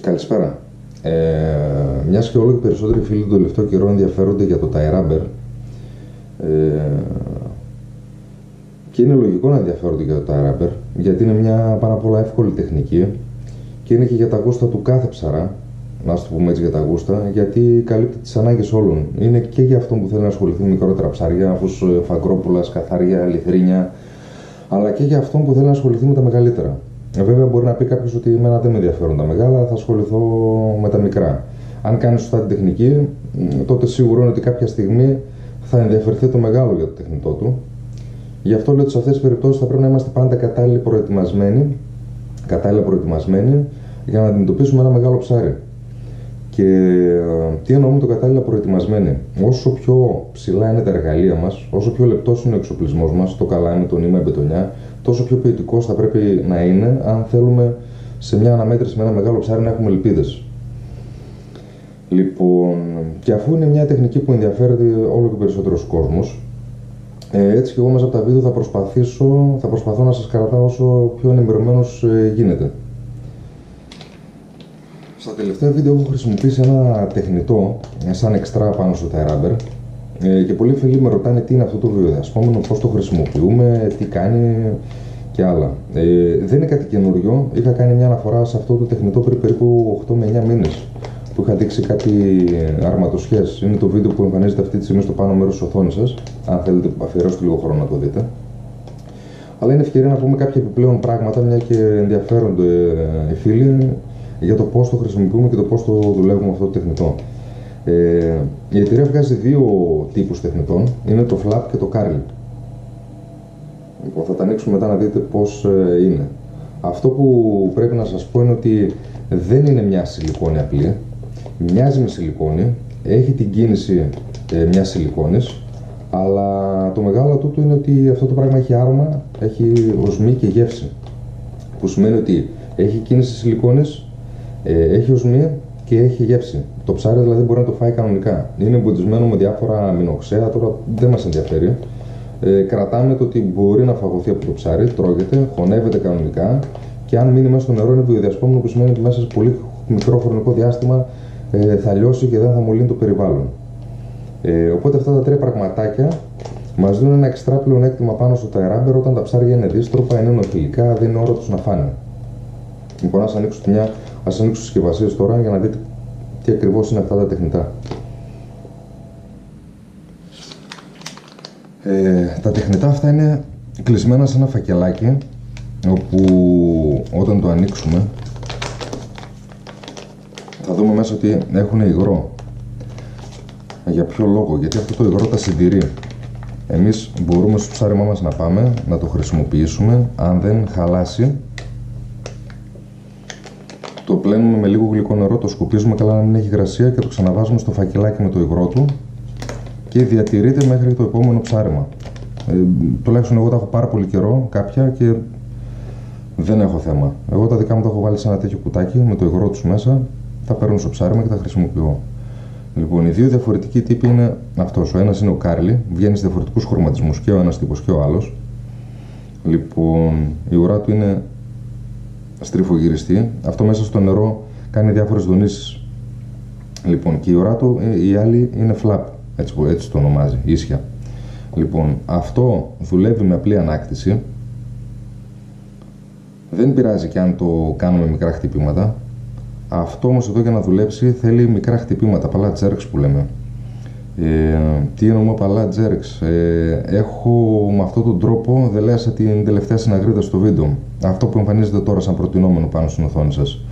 Καλησπέρα. Μιας και όλο και περισσότεροι φίλοι του τελευταίο καιρό ενδιαφέρονται για το tie rubber, και είναι λογικό να ενδιαφέρονται για το tie rubber, γιατί είναι μια πάνω απ' όλα εύκολη τεχνική και είναι και για τα γούστα του κάθε ψαρά, να το πούμε έτσι για τα γούστα, γιατί καλύπτει τις ανάγκες όλων. Είναι και για αυτόν που θέλει να ασχοληθεί με μικρότερα ψάρια, όπως φαγκρόπουλα, σκαθάρια, λιθρίνια, αλλά και για αυτόν που θέλει να ασχοληθεί με τα μεγαλύτερα. Βέβαια, μπορεί να πει κάποιος ότι εμένα δεν με ενδιαφέρουν τα μεγάλα, θα ασχοληθώ με τα μικρά. Αν κάνει σωστά την τεχνική, τότε σίγουρο είναι ότι κάποια στιγμή θα ενδιαφερθεί το μεγάλο για το τεχνητό του. Γι' αυτό λέω ότι σε αυτές τις περιπτώσεις θα πρέπει να είμαστε πάντα κατάλληλα προετοιμασμένοι για να αντιμετωπίσουμε ένα μεγάλο ψάρι. Και τι εννοώ με το κατάλληλα προετοιμασμένοι? Όσο πιο ψηλά είναι τα εργαλεία μας, όσο πιο λεπτός είναι ο εξοπλισμός μας, το καλάμι, το νήμα, η μπετονιά, τόσο πιο ποιοτικός θα πρέπει να είναι αν θέλουμε σε μια αναμέτρηση με ένα μεγάλο ψάρι να έχουμε ελπίδες. Λοιπόν, και αφού είναι μια τεχνική που ενδιαφέρεται όλο και περισσότερος κόσμος, έτσι και εγώ μέσα από τα βίντεο θα προσπαθώ να σας κρατάω όσο πιο ενημερωμένος γίνεται. Στα τελευταία βίντεο έχω χρησιμοποιήσει ένα τεχνητό σαν εξτρά πάνω στο tie rubber, και πολλοί φίλοι με ρωτάνε τι είναι αυτό το βιοδιασπόμενο, πώς το χρησιμοποιούμε, τι κάνει και άλλα. Δεν είναι κάτι καινούριο. Είχα κάνει μια αναφορά σε αυτό το τεχνητό πριν περίπου 8 με 9 μήνες, που είχα δείξει κάτι αρματοσχές. Είναι το βίντεο που εμφανίζεται αυτή τη στιγμή στο πάνω μέρος της οθόνης σας. Αν θέλετε, αφιερώσετε λίγο χρόνο να το δείτε. Αλλά είναι ευκαιρία να πούμε κάποια επιπλέον πράγματα, μια και ενδιαφέρονται οι φίλοι για το πώς το χρησιμοποιούμε και το πώς το δουλεύουμε αυτό το τεχνητό. Η εταιρεία βγάζει δύο τύπους τεχνητών, είναι το flap και το curly. Λοιπόν, θα τα ανοίξουμε μετά να δείτε πώς είναι. Αυτό που πρέπει να σας πω είναι ότι δεν είναι μια σιλικόνη απλή, μοιάζει με σιλικόνη, έχει την κίνηση μιας σιλικόνης, αλλά το μεγάλο τούτο είναι ότι αυτό το πράγμα έχει άρωμα, έχει οσμή και γεύση, που σημαίνει ότι έχει κίνηση σιλικόνης, έχει οσμή και έχει γεύση. Το ψάρι δηλαδή μπορεί να το φάει κανονικά. Είναι εμποντισμένο με διάφορα αμινοξέα, τώρα δεν μας ενδιαφέρει. Κρατάμε το ότι μπορεί να φαγωθεί από το ψάρι, τρώγεται, χωνεύεται κανονικά και αν μείνει μέσα στο νερό είναι βιοδιασπόμενο, που σημαίνει ότι μέσα σε πολύ μικρό χρονικό διάστημα θα λιώσει και δεν θα μολύνει το περιβάλλον. Οπότε αυτά τα τρία πραγματάκια μας δίνουν ένα εξτρά πλεονέκτημα πάνω στο tie rubber όταν τα ψάρια είναι δύστροπα, είναι ενοχηλικά, δεν είναι ώρα τους να φάνε. Λοιπόν, ας ανοίξω τις συσκευασίες τώρα για να δείτε τι ακριβώς είναι αυτά τα τεχνητά. Τα τεχνητά αυτά είναι κλεισμένα σε ένα φακελάκι, όπου όταν το ανοίξουμε θα δούμε μέσα ότι έχουν υγρό. Για ποιο λόγο? Γιατί αυτό το υγρό τα συντηρεί. Εμείς μπορούμε στο ψάριμά μας να πάμε να το χρησιμοποιήσουμε, αν δεν χαλάσει το πλένουμε με λίγο γλυκό νερό, το σκουπίζουμε καλά να μην έχει υγρασία και το ξαναβάζουμε στο φακελάκι με το υγρό του και διατηρείται μέχρι το επόμενο ψάρεμα. Τουλάχιστον εγώ τα έχω πάρα πολύ καιρό κάποια και δεν έχω θέμα. Εγώ τα δικά μου τα έχω βάλει σε ένα τέτοιο κουτάκι με το υγρό τους μέσα, τα παίρνω στο ψάρεμα και τα χρησιμοποιώ. Λοιπόν, οι δύο διαφορετικοί τύποι είναι αυτός. Ο ένας είναι ο Curly, βγαίνει σε διαφορετικούς χρωματισμούς και ο ένας τύπος και ο άλλος. Λοιπόν, η ουρά του είναι στριφογυριστή. Αυτό μέσα στο νερό κάνει διάφορες δονήσεις. Λοιπόν, και η ουρά του, η άλλη είναι flap, έτσι το ονομάζει, ίσια. Λοιπόν, αυτό δουλεύει με απλή ανάκτηση. Δεν πειράζει και αν το κάνουμε μικρά χτυπήματα. Αυτό όμως εδώ για να δουλέψει θέλει μικρά χτυπήματα, παλά jerks που λέμε. Τι εννοούμε παλά jerks? Έχω με αυτόν τον τρόπο δελέασα την τελευταία συναγρίδα στο βίντεο. Αυτό που εμφανίζεται τώρα σαν προτινόμενο πάνω στην οθόνη σας.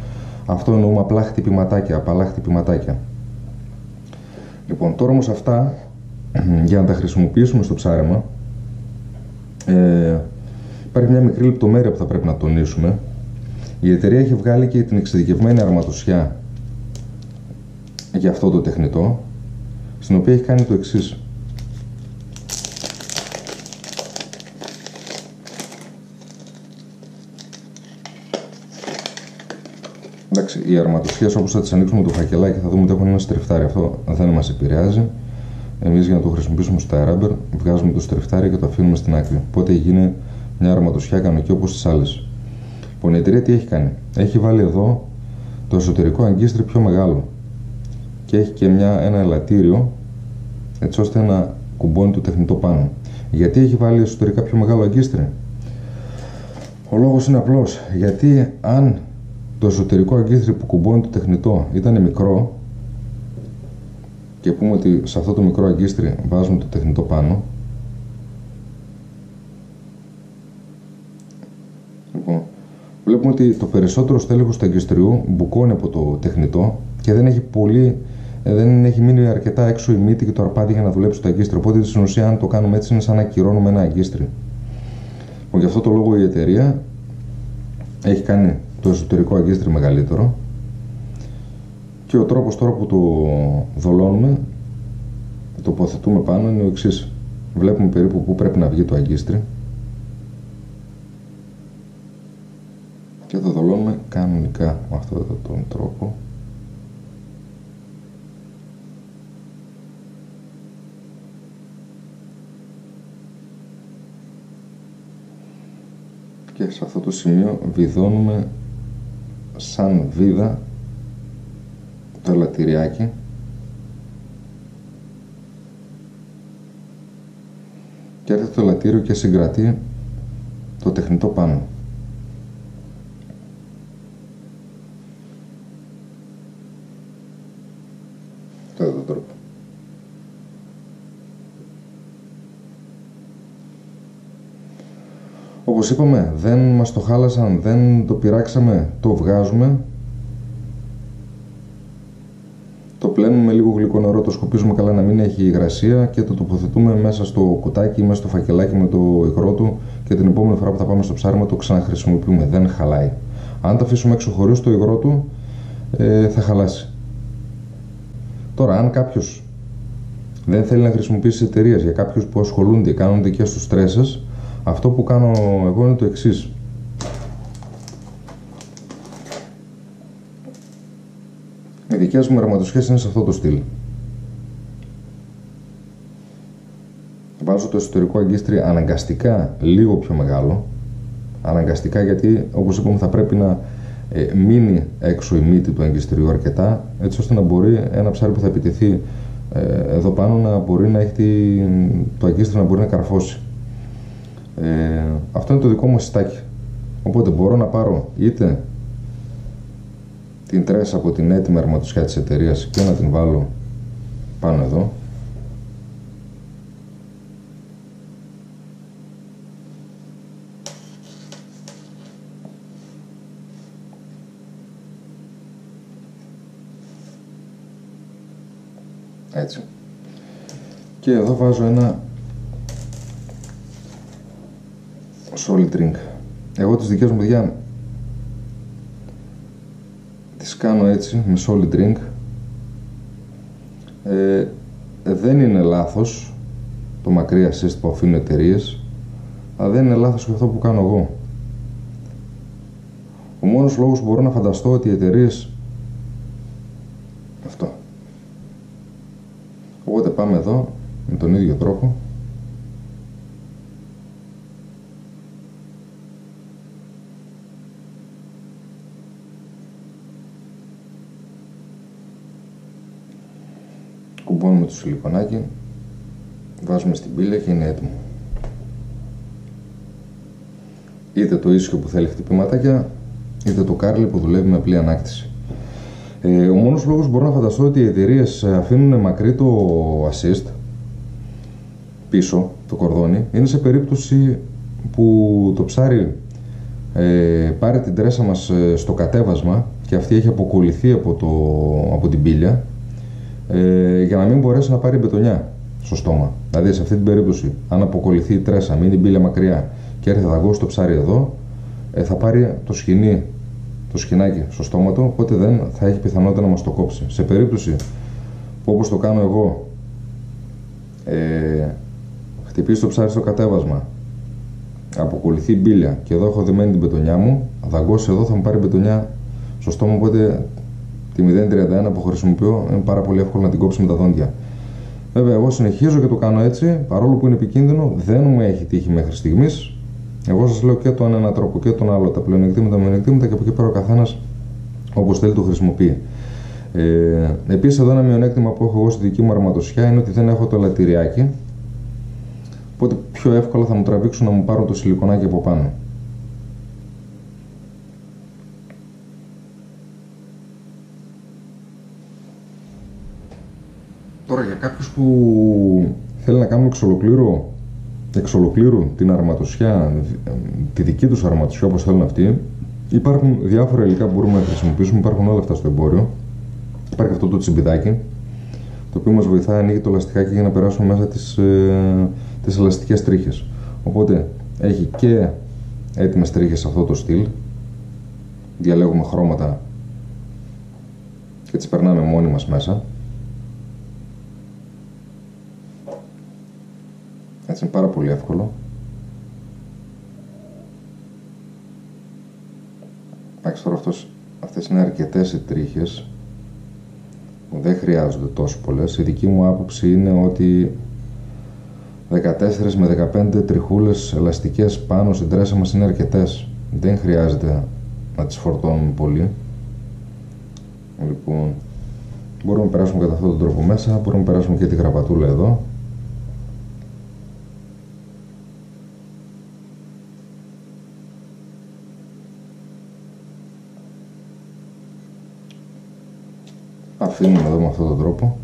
Αυτό εννοούμε απλά χτυπηματάκια, απαλά χτυπηματάκια. Λοιπόν, τώρα όμως αυτά για να τα χρησιμοποιήσουμε στο ψάρεμα υπάρχει μια μικρή λεπτομέρεια που θα πρέπει να τονίσουμε. Η εταιρεία έχει βγάλει και την εξειδικευμένη αρματοσιά για αυτό το τεχνητό, στην οποία έχει κάνει το εξής. Εντάξει, οι αρματοσιές όπως θα τις ανοίξουμε το φακελάκι θα δούμε ότι έχουν ένα στριφτάρι. Αυτό δεν μας επηρεάζει. Εμείς για να το χρησιμοποιήσουμε στο tie rubber βγάζουμε το στριφτάρι και το αφήνουμε στην άκρη. Οπότε γίνει μια αρματοσιά κανονική όπως τις άλλες. Λοιπόν, η εταιρεία τι έχει κάνει? Έχει βάλει εδώ το εσωτερικό αγκίστρι πιο μεγάλο και έχει και ένα ελαττήριο έτσι ώστε να κουμπώνει το τεχνητό πάνω. Γιατί έχει βάλει εσωτερικά πιο μεγάλο αγκίστρι? Ο λόγος είναι απλός. Γιατί αν το εσωτερικό αγκίστρι που κουμπώνει το τεχνητό ήταν μικρό και πούμε ότι σε αυτό το μικρό αγκίστρι βάζουμε το τεχνητό πάνω, λοιπόν, βλέπουμε ότι το περισσότερο στέλεχος του αγκιστριού μπουκώνει από το τεχνητό και δεν έχει μείνει αρκετά έξω η μύτη και το αρπάδι για να δουλέψει το αγκίστρι. Οπότε στην ουσία, αν το κάνουμε έτσι, είναι σαν να ακυρώνουμε ένα αγκίστρι. Γι' αυτό το λόγο η εταιρεία έχει κάνει το εσωτερικό αγκίστρι μεγαλύτερο και ο τρόπος τώρα που το δολώνουμε, το τοποθετούμε πάνω, είναι ο εξής. Βλέπουμε περίπου που πρέπει να βγει το αγκίστρι και το δολώνουμε κανονικά με αυτόν τον τρόπο. Και σε αυτό το σημείο βιδώνουμε σαν βίδα το ελαττηριάκι και έρχεται το ελαττήριο και συγκρατεί το τεχνητό πάνω. Αυτό τον τρόπο. Όπως είπαμε, δεν μας το χάλασαν, δεν το πειράξαμε, το βγάζουμε, το πλένουμε με λίγο γλυκό νερό, το σκουπίζουμε καλά να μην έχει υγρασία και το τοποθετούμε μέσα στο κουτάκι, μέσα στο φακελάκι με το υγρό του και την επόμενη φορά που θα πάμε στο ψάρεμα το ξαναχρησιμοποιούμε, δεν χαλάει. Αν το αφήσουμε έξω χωρίς το υγρό του, θα χαλάσει. Τώρα, αν κάποιος δεν θέλει να χρησιμοποιήσει εταιρείες, για κάποιους που ασχολούνται, κάνουν δικές τους στρέσες, αυτό που κάνω εγώ είναι το εξής. Οι δικές μου ραματοσχέσεις είναι σε αυτό το στυλ. Βάζω το εσωτερικό αγκίστρι αναγκαστικά λίγο πιο μεγάλο. Αναγκαστικά γιατί, όπως είπαμε, θα πρέπει να μείνει έξω η μύτη του αγκιστριού αρκετά, έτσι ώστε να μπορεί ένα ψάρι που θα επιτεθεί εδώ πάνω να μπορεί να έχει το αγκίστρι να μπορεί να καρφώσει. Αυτό είναι το δικό μου συστάκι. Οπότε μπορώ να πάρω είτε την τρέσα από την έτοιμη αρματοσιά της εταιρείας και να την βάλω πάνω εδώ, έτσι, και εδώ βάζω ένα solid drink. Εγώ τις δικές μου, παιδιά, τις κάνω έτσι με solid drink. Δεν είναι λάθος το μακρύ assist που αφήνουν εταιρείες, αλλά δεν είναι λάθος και αυτό που κάνω εγώ. Ο μόνος λόγος που μπορώ να φανταστώ ότι οι εταιρείες αυτό. Οπότε πάμε εδώ με τον ίδιο τρόπο. Κουμπώνουμε το σιλικονάκι, βάζουμε στην πύλη και είναι έτοιμο. Είτε το ίσιο που θέλει χτυπηματάκια, είτε το κάρλι που δουλεύει με απλή ανάκτηση. Ο μόνος λόγος που μπορώ να φανταστώ ότι οι εταιρείες αφήνουν μακρύ το assist πίσω, το κορδόνι, είναι σε περίπτωση που το ψάρι πάρει την τρέσα μας στο κατέβασμα και αυτή έχει αποκολληθεί από την πύλια, για να μην μπορέσει να πάρει μπετονιά στο στόμα. Δηλαδή σε αυτή την περίπτωση, αν αποκολληθεί η τρέσα, μείνει η μπύλια μακριά και έρθει θα δαγκώσει το ψάρι εδώ, θα πάρει το σκηνάκι στο στόμα του, οπότε δεν θα έχει πιθανότητα να μας το κόψει. Σε περίπτωση που, όπως το κάνω εγώ, χτυπήσει το ψάρι στο κατέβασμα, αποκολληθεί η μπύλια και εδώ έχω δεμένη την μπετονιά μου, θα δαγκώσει εδώ, θα μου πάρει μπετονιά στο στόμα, οπότε τη 0.31 που χρησιμοποιώ είναι πάρα πολύ εύκολο να την κόψει με τα δόντια. Βέβαια, εγώ συνεχίζω και το κάνω έτσι, παρόλο που είναι επικίνδυνο, δεν μου έχει τύχει μέχρι στιγμής. Εγώ σας λέω και τον ένα τρόπο και τον άλλο, τα πλεονεκτήματα, μειονεκτήματα, και από εκεί πέρα ο καθένας όπως θέλει το χρησιμοποιεί. Επίσης εδώ ένα μειονέκτημα που έχω εγώ στη δική μου αρματοσιά είναι ότι δεν έχω το λατηριάκι, οπότε πιο εύκολα θα μου τραβήξουν να μου πάρουν το σιλικονάκι από πάνω. Τώρα για κάποιους που θέλει να κάνουν εξ ολοκλήρου την αρματοσιά, τη δική τους αρματοσιά όπως θέλουν αυτοί, υπάρχουν διάφορα υλικά που μπορούμε να χρησιμοποιήσουμε, υπάρχουν όλα αυτά στο εμπόριο. Υπάρχει αυτό το τσιμπιδάκι, το οποίο μας βοηθάει, ανοίγει το λαστιχάκι για να περάσουμε μέσα τις ελαστικές τρίχες. Οπότε έχει και έτοιμες τρίχες σε αυτό το στυλ, διαλέγουμε χρώματα και τις περνάμε μόνοι μας μέσα. Έτσι είναι πάρα πολύ εύκολο. Εντάξει, τώρα αυτές είναι αρκετές οι τρίχες που δεν χρειάζονται τόσο πολλές. Η δική μου άποψη είναι ότι 14 με 15 τριχούλες ελαστικές πάνω στην τρέσα μας είναι αρκετές. Δεν χρειάζεται να τις φορτώνουμε πολύ. Λοιπόν, μπορούμε να περάσουμε κατά αυτόν τον τρόπο μέσα, μπορούμε να περάσουμε και τη γραπατούλα εδώ. Αφήνουμε εδώ με αυτόν τον τρόπο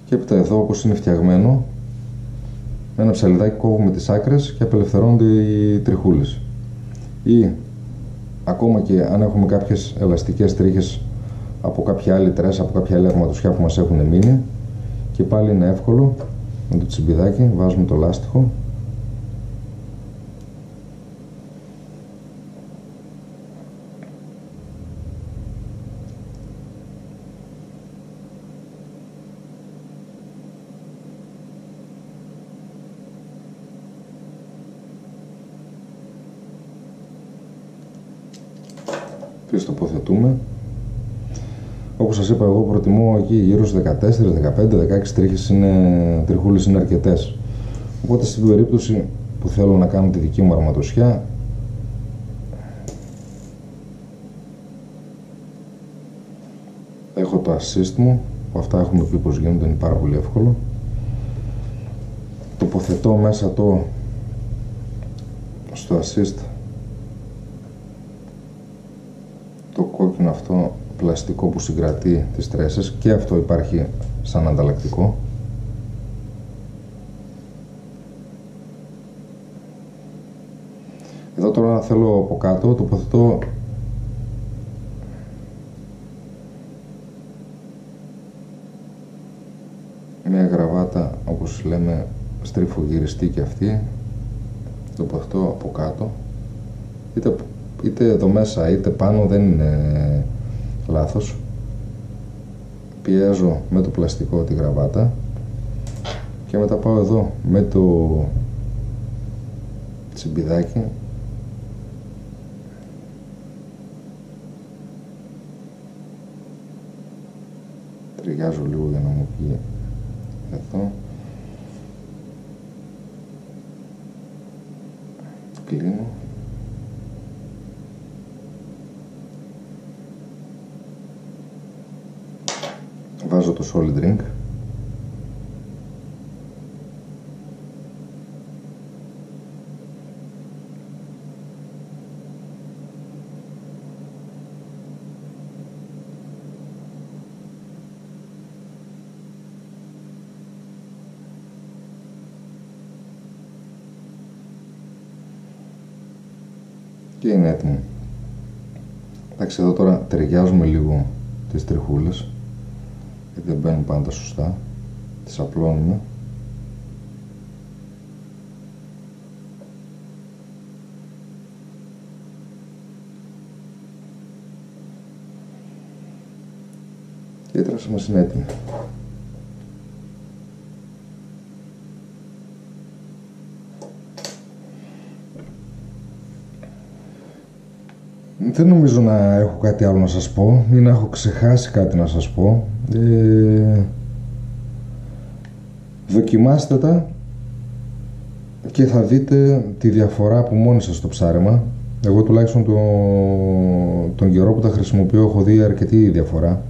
και έπειτα εδώ, όπως είναι φτιαγμένο, με ένα ψαλιδάκι κόβουμε τις άκρες και απελευθερώνονται οι τριχούλες. Ή ακόμα και αν έχουμε κάποιες ελαστικές τρίχες από κάποια άλλη τρέσα, από κάποια άλλη αρματοσιά που μας έχουν μείνει, και πάλι είναι εύκολο με το τσιμπιδάκι, βάζουμε το λάστιχο και τοποθετούμε. Όπως σας είπα, εγώ προτιμώ εκεί γύρω στις 14, 15, 16 τριχούλες είναι αρκετές. Οπότε στην περίπτωση που θέλω να κάνω τη δική μου αρματοσιά, έχω το assist μου, που αυτά έχουμε πει πως γίνονται, είναι πάρα πολύ εύκολο. Τοποθετώ μέσα στο assist το κόκκινο αυτό πλαστικό που συγκρατεί τις τρέσες, και αυτό υπάρχει σαν ανταλλακτικό. Εδώ τώρα, αν θέλω από κάτω, τοποθετώ μια γραβάτα, όπως λέμε, στριφογυριστή, και αυτή τοποθετώ από κάτω, είτε εδώ μέσα είτε πάνω, δεν είναι λάθος. Πιέζω με το πλαστικό τη γραβάτα και μετά πάω εδώ με το τσιμπιδάκι ταιριάζω λίγο για να μου βγει εδώ, κλείνω. Βάζω το solid ring. Και είναι έτοιμο. Εντάξει, εδώ τώρα ταιριάζουμε λίγο τις τριχούλες, γιατί δεν μπαίνουν πάντα σωστά, τις απλώνουμε. Και η τρέσα μας είναι έτοιμη. Δεν νομίζω να έχω κάτι άλλο να σας πω ή να έχω ξεχάσει κάτι να σας πω. Δοκιμάστε τα και θα δείτε τη διαφορά από μόνοι σας στο ψάρεμα. Εγώ τουλάχιστον τον καιρό που τα χρησιμοποιώ έχω δει αρκετή διαφορά.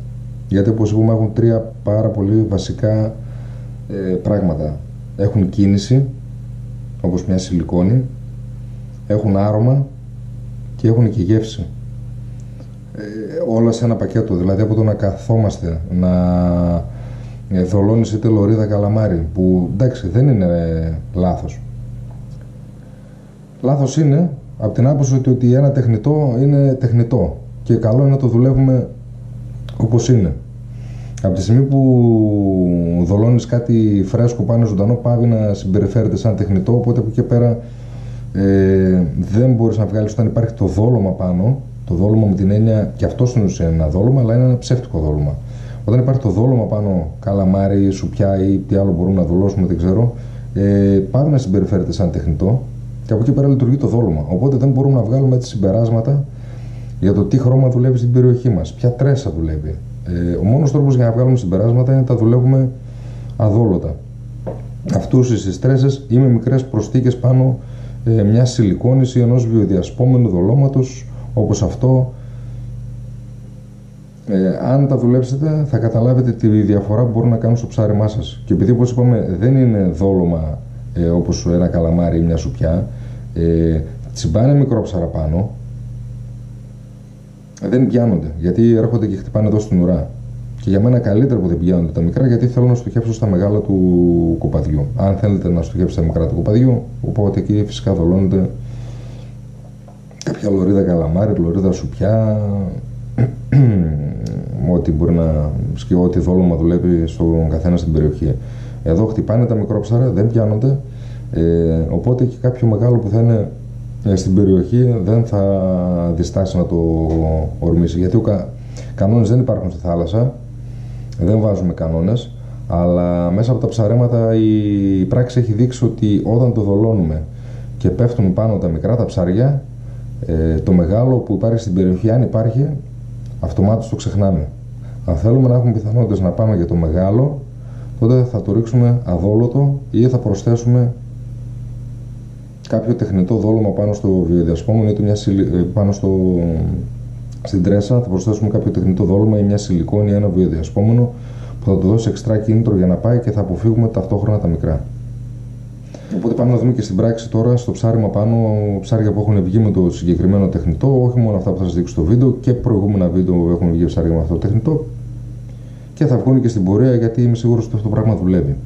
Γιατί όπως είπαμε έχουν τρία πάρα πολύ βασικά πράγματα. Έχουν κίνηση, όπως μια σιλικόνη, έχουν άρωμα και έχουν και γεύση. Όλα σε ένα πακέτο, δηλαδή από το να καθόμαστε, να θολώνεις είτε λωρίδα καλαμάρι, που εντάξει δεν είναι λάθος. Λάθος είναι από την άποψη ότι ένα τεχνητό είναι τεχνητό και καλό είναι να το δουλεύουμε όπως είναι. Από τη στιγμή που δολώνεις κάτι φρέσκο πάνω ζωντανό, πάβει να συμπεριφέρεται σαν τεχνητό, οπότε από εκεί και πέρα δεν μπορείς να βγάλεις όταν υπάρχει το δόλωμα πάνω. Το δόλωμα με την έννοια, και αυτό στην ουσία είναι ένα δόλωμα, αλλά είναι ένα ψεύτικο δόλωμα. Όταν υπάρχει το δόλωμα πάνω, καλαμάρι, σουπιά ή τι άλλο μπορούμε να δολώσουμε, δεν ξέρω, πάβει να συμπεριφέρεται σαν τεχνητό και από εκεί πέρα λειτουργεί το δόλωμα. Οπότε δεν μπορούμε να βγάλουμε έτσι συμπεράσματα για το τι χρώμα δουλεύει στην περιοχή μας, ποια τρέσα δουλεύει. Ο μόνος τρόπος για να βγάλουμε συμπεράσματα είναι να τα δουλεύουμε αδόλωτα. Αυτούς στις τρέσες ή με μικρές προστίκες πάνω μια σιλικόνης ή ενός βιοδιασπόμενου δολώματος όπως αυτό. Αν τα δουλέψετε θα καταλάβετε τη διαφορά που μπορούν να κάνουν στο ψάρεμά σας. Και επειδή όπως είπαμε δεν είναι δόλωμα όπως ένα καλαμάρι ή μια σουπιά, τσιμπάνε μικρό ψάρα πάνω, δεν πιάνονται, γιατί έρχονται και χτυπάνε εδώ στην ουρά. Και για μένα καλύτερα που δεν πιάνονται τα μικρά, γιατί θέλω να στοχεύσω στα μεγάλα του κοπαδιού. Αν θέλετε να στοχεύσετε στα μικρά του κοπαδιού, οπότε εκεί φυσικά δολώνετε κάποια λωρίδα καλαμάρι, λωρίδα σουπιά, ό,τι μπορεί να σκεφτεί, ό,τι δόλωμα δουλεύει στον καθένα στην περιοχή. Εδώ χτυπάνε τα μικρόψαρα, δεν πιάνονται, οπότε και κάποιο μεγάλο που θα είναι στην περιοχή δεν θα διστάσει να το ορμήσει. Γιατί κανόνες δεν υπάρχουν στη θάλασσα, δεν βάζουμε κανόνες, αλλά μέσα από τα ψαρέματα η πράξη έχει δείξει ότι όταν το δολώνουμε και πέφτουν πάνω τα μικρά τα ψάρια, το μεγάλο που υπάρχει στην περιοχή, αν υπάρχει, αυτομάτως το ξεχνάμε. Αν θέλουμε να έχουμε πιθανότητες να πάμε για το μεγάλο, τότε θα το ρίξουμε αδόλωτο ή θα προσθέσουμε κάποιο τεχνητό δόλωμα πάνω στο βιοδιασπόμενο ή πάνω στην τρέσα. Θα προσθέσουμε κάποιο τεχνητό δόλωμα ή μια σιλικόνη ή ένα βιοδιασπόμενο που θα του δώσει εξτρά κίνητρο για να πάει και θα αποφύγουμε ταυτόχρονα τα μικρά. Οπότε πάμε να δούμε και στην πράξη τώρα στο ψάρεμα πάνω, ψάρια που έχουν βγει με το συγκεκριμένο τεχνητό, όχι μόνο αυτά που θα σας δείξω στο βίντεο, και προηγούμενα βίντεο που έχουν βγει ψάρια με αυτό το τεχνητό, και θα βγουν και στην πορεία, γιατί είμαι σίγουρος ότι αυτό το πράγμα δουλεύει.